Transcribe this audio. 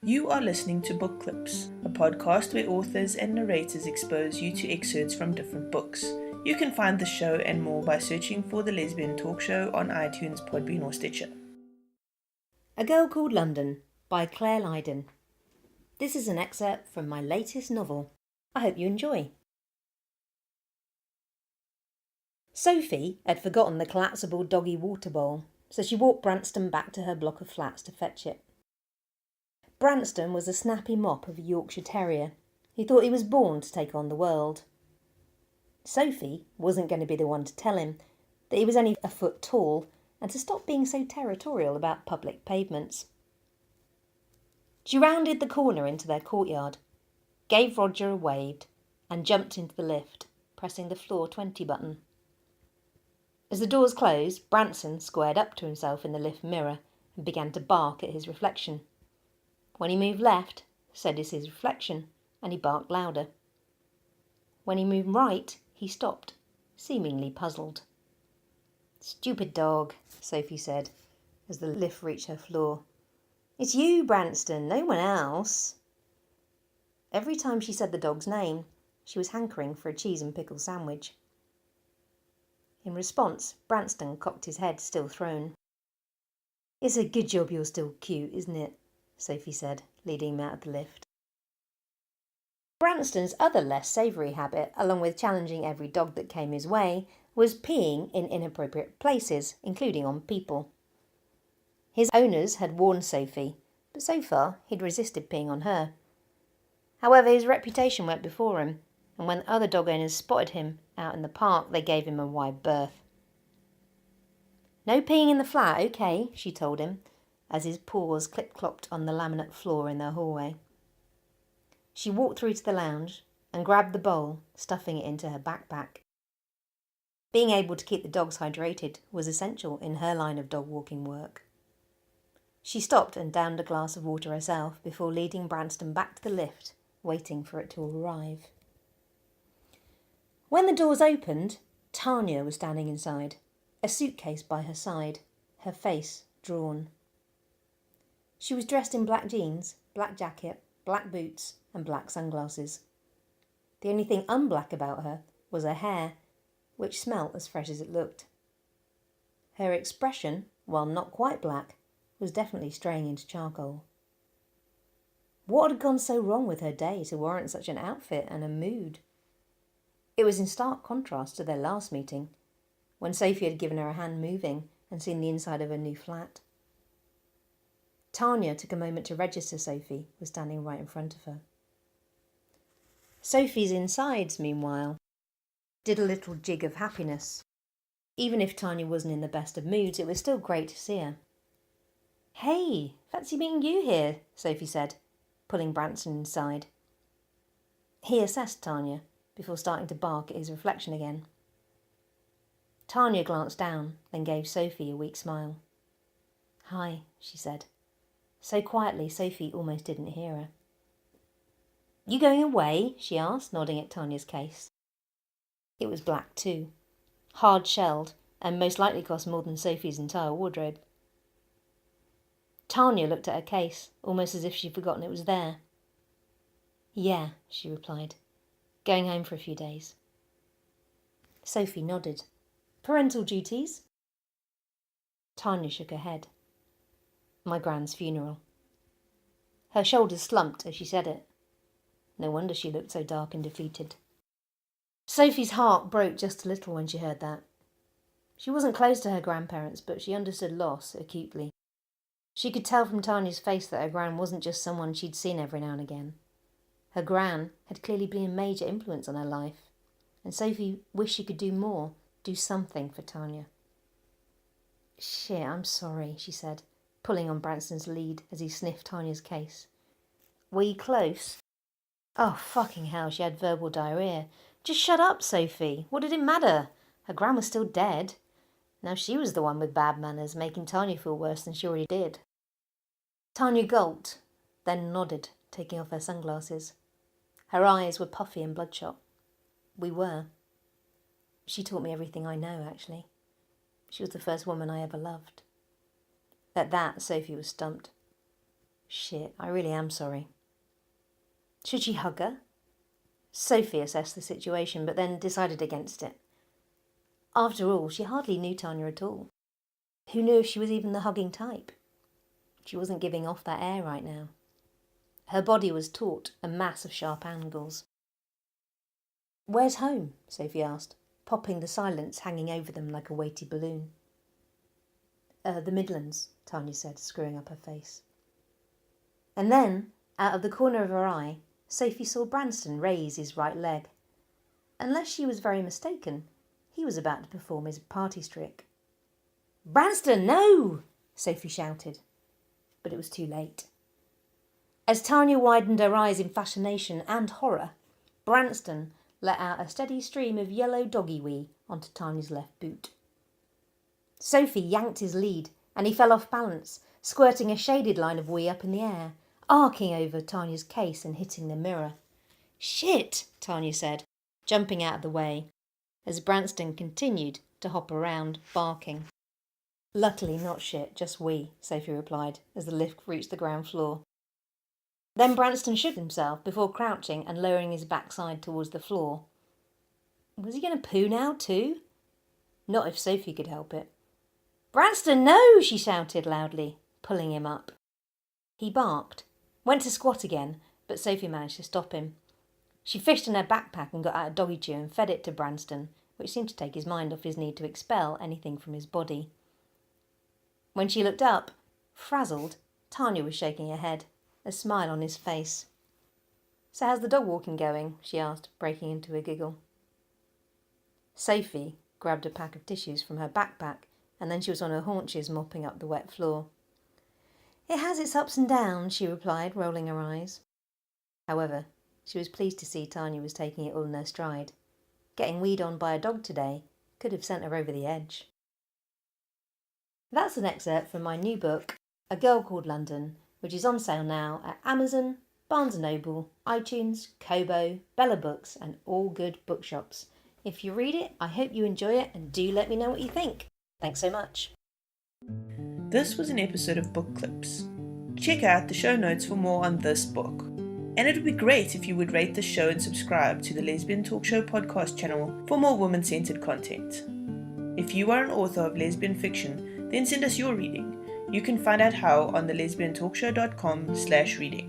You are listening to Book Clips, a podcast where authors and narrators expose you to excerpts from different books. You can find the show and more by searching for The Lesbian Talk Show on iTunes, Podbean or Stitcher. A Girl Called London by Clare Lydon. This is an excerpt from my latest novel. I hope you enjoy. Sophie had forgotten the collapsible doggy water bowl, so she walked Branston back to her block of flats to fetch it. Branston was a snappy mop of a Yorkshire Terrier. He thought he was born to take on the world. Sophie wasn't going to be the one to tell him that he was only a foot tall and to stop being so territorial about public pavements. She rounded the corner into their courtyard, gave Roger a wave and jumped into the lift, pressing the floor 20 button. As the doors closed, Branston squared up to himself in the lift mirror and began to bark at his reflection. When he moved left, so did his reflection, and he barked louder. When he moved right, he stopped, seemingly puzzled. "Stupid dog," Sophie said, as the lift reached her floor. "It's you, Branston, no one else." Every time she said the dog's name, she was hankering for a cheese and pickle sandwich. In response, Branston cocked his head, still thrown. "It's a good job you're still cute, isn't it?" Sophie said, leading him out of the lift. Branston's other less savoury habit, along with challenging every dog that came his way, was peeing in inappropriate places, including on people. His owners had warned Sophie, but so far he'd resisted peeing on her. However, his reputation went before him, and when other dog owners spotted him out in the park, they gave him a wide berth. "No peeing in the flat, okay," she told him, as his paws clip-clopped on the laminate floor in their hallway. She walked through to the lounge and grabbed the bowl, stuffing it into her backpack. Being able to keep the dogs hydrated was essential in her line of dog walking work. She stopped and downed a glass of water herself before leading Branston back to the lift, waiting for it to arrive. When the doors opened, Tanya was standing inside, a suitcase by her side, her face drawn. She was dressed in black jeans, black jacket, black boots and black sunglasses. The only thing unblack about her was her hair, which smelt as fresh as it looked. Her expression, while not quite black, was definitely straying into charcoal. What had gone so wrong with her day to warrant such an outfit and a mood? It was in stark contrast to their last meeting, when Sophie had given her a hand moving and seen the inside of her new flat. Tanya took a moment to register Sophie was standing right in front of her. Sophie's insides, meanwhile, did a little jig of happiness. Even if Tanya wasn't in the best of moods, it was still great to see her. "Hey, fancy meeting you here," Sophie said, pulling Branston inside. He assessed Tanya before starting to bark at his reflection again. Tanya glanced down, then gave Sophie a weak smile. "Hi," she said, so quietly Sophie almost didn't hear her. "You going away?" she asked, nodding at Tanya's case. It was black too, hard-shelled, and most likely cost more than Sophie's entire wardrobe. Tanya looked at her case, almost as if she'd forgotten it was there. "Yeah," she replied, "going home for a few days." Sophie nodded. "Parental duties?" Tanya shook her head. "My gran's funeral." Her shoulders slumped as she said it. No wonder she looked so dark and defeated. Sophie's heart broke just a little when she heard that. She wasn't close to her grandparents, but she understood loss acutely. She could tell from Tanya's face that her gran wasn't just someone she'd seen every now and again. Her gran had clearly been a major influence on her life, and Sophie wished she could do more, do something for Tanya. "Shit, I'm sorry," she said, pulling on Branston's lead as he sniffed Tanya's case. "Were you close?" Oh, fucking hell, she had verbal diarrhea. Just shut up, Sophie. What did it matter? Her gran was still dead. Now she was the one with bad manners, making Tanya feel worse than she already did. Tanya gulped, then nodded, taking off her sunglasses. Her eyes were puffy and bloodshot. "We were. She taught me everything I know, actually. She was the first woman I ever loved." At that, Sophie was stumped. Shit, I really am sorry. Should she hug her? Sophie assessed the situation, but then decided against it. After all, she hardly knew Tanya at all. Who knew if she was even the hugging type? She wasn't giving off that air right now. Her body was taut, a mass of sharp angles. "Where's home?" Sophie asked, popping the silence hanging over them like a weighty balloon. The Midlands," Tanya said, screwing up her face. And then, out of the corner of her eye, Sophie saw Branston raise his right leg. Unless she was very mistaken, he was about to perform his party trick. "Branston, no!" Sophie shouted, but it was too late. As Tanya widened her eyes in fascination and horror, Branston let out a steady stream of yellow doggy wee onto Tanya's left boot. Sophie yanked his lead, and he fell off balance, squirting a shaded line of wee up in the air, arcing over Tanya's case and hitting the mirror. "Shit!" Tanya said, jumping out of the way, as Branston continued to hop around, barking. "Luckily not shit, just wee," Sophie replied, as the lift reached the ground floor. Then Branston shook himself before crouching and lowering his backside towards the floor. Was he going to poo now too? Not if Sophie could help it. "Branston, no!" she shouted loudly, pulling him up. He barked, went to squat again, but Sophie managed to stop him. She fished in her backpack and got out a doggy chew and fed it to Branston, which seemed to take his mind off his need to expel anything from his body. When she looked up, frazzled, Tanya was shaking her head, a smile on his face. "So how's the dog walking going?" she asked, breaking into a giggle. Sophie grabbed a pack of tissues from her backpack, and then she was on her haunches mopping up the wet floor. "It has its ups and downs," she replied, rolling her eyes. However, she was pleased to see Tanya was taking it all in her stride. Getting weed on by a dog today could have sent her over the edge. That's an excerpt from my new book, A Girl Called London, which is on sale now at Amazon, Barnes & Noble, iTunes, Kobo, Bella Books and all good bookshops. If you read it, I hope you enjoy it and do let me know what you think. Thanks so much. This was an episode of Book Clips. Check out the show notes for more on this book. And it would be great if you would rate the show and subscribe to the Lesbian Talk Show podcast channel for more woman-centered content. If you are an author of lesbian fiction, then send us your reading. You can find out how on thelesbiantalkshow.com/reading.